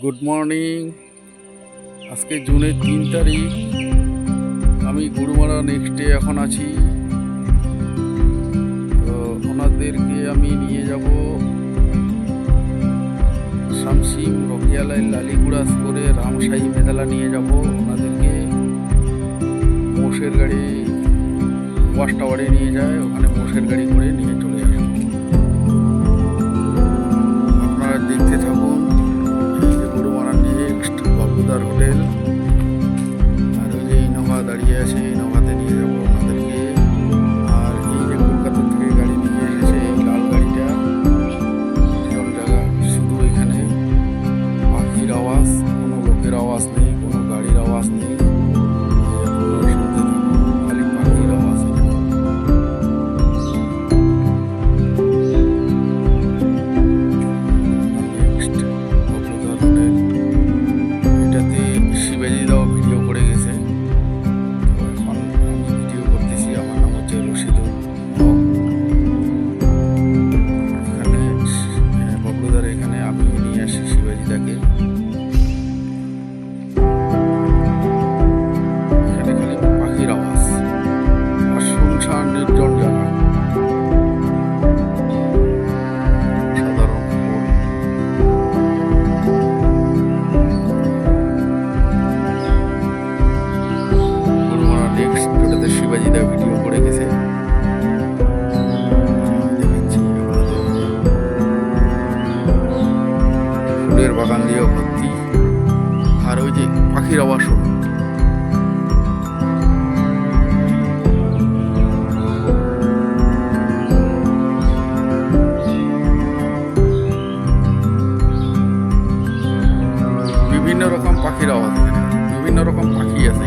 Good morning. আজকে জুনের 3 তারিখ। আমি গুরুমারা নেক্সট ডে এখন আছি। তো ওনাদেরকে আমি নিয়ে যাব শামসিম রকিয়ালাই লালিগুড়াস করে রামশাহী মেদালা নিয়ে যাব। ওনাদেরকে মোষের গাড়ি ওয়াশ টাওয়ারে নিয়ে যায়, ওখানে মোষের গাড়ি করে নিয়ে চলে আসবো। আপনারা দেখতে থাকুন। গুরুমারা নেক্সট বাবুদার হোটেল, আর ওই যে ইনোভা দাঁড়িয়ে আছে, ইনোভাতে নিয়ে যাবো ওনাদেরকে। আর এই যে কলকাতা থেকে গাড়ি নিয়ে এসেছে, এই লাল গাড়িটা ভীষণ জায়গা। শুধু এখানে পাখির আওয়াজ, কোনো লোকের আওয়াজ নেই, কোনো গাড়ির আওয়াজ নেই। আপনারা শুনতে থাকুন, খালি পাখির আওয়াজ। নেক্সট বাবুদার হোটেল, এটাতে শিবাজি দাও ভিডিও করে গেছে। তো এখন আমি ভিডিও করতেছি। আমার নাম হচ্ছে রশিদুল হক। এখানে বাবলুদার এখানে আমি নিয়ে আসি শিবাজিদাকে। এখানে খালি পাখির আওয়াজ আর শুনশান নির্জন জায়গা। সাধারণ গুরুমারা নেক্সট এটাতে শিবাজিদা ভিডিও করে গেছে। দেখাচ্ছি আপনাদের। ফুলের বাগান দিয়ে ভর্তি, আর ওই যে পাখির আওয়াজ শুনুন। বিভিন্ন রকম পাখির আওয়াজ, এখানে বিভিন্ন রকম পাখি আছে।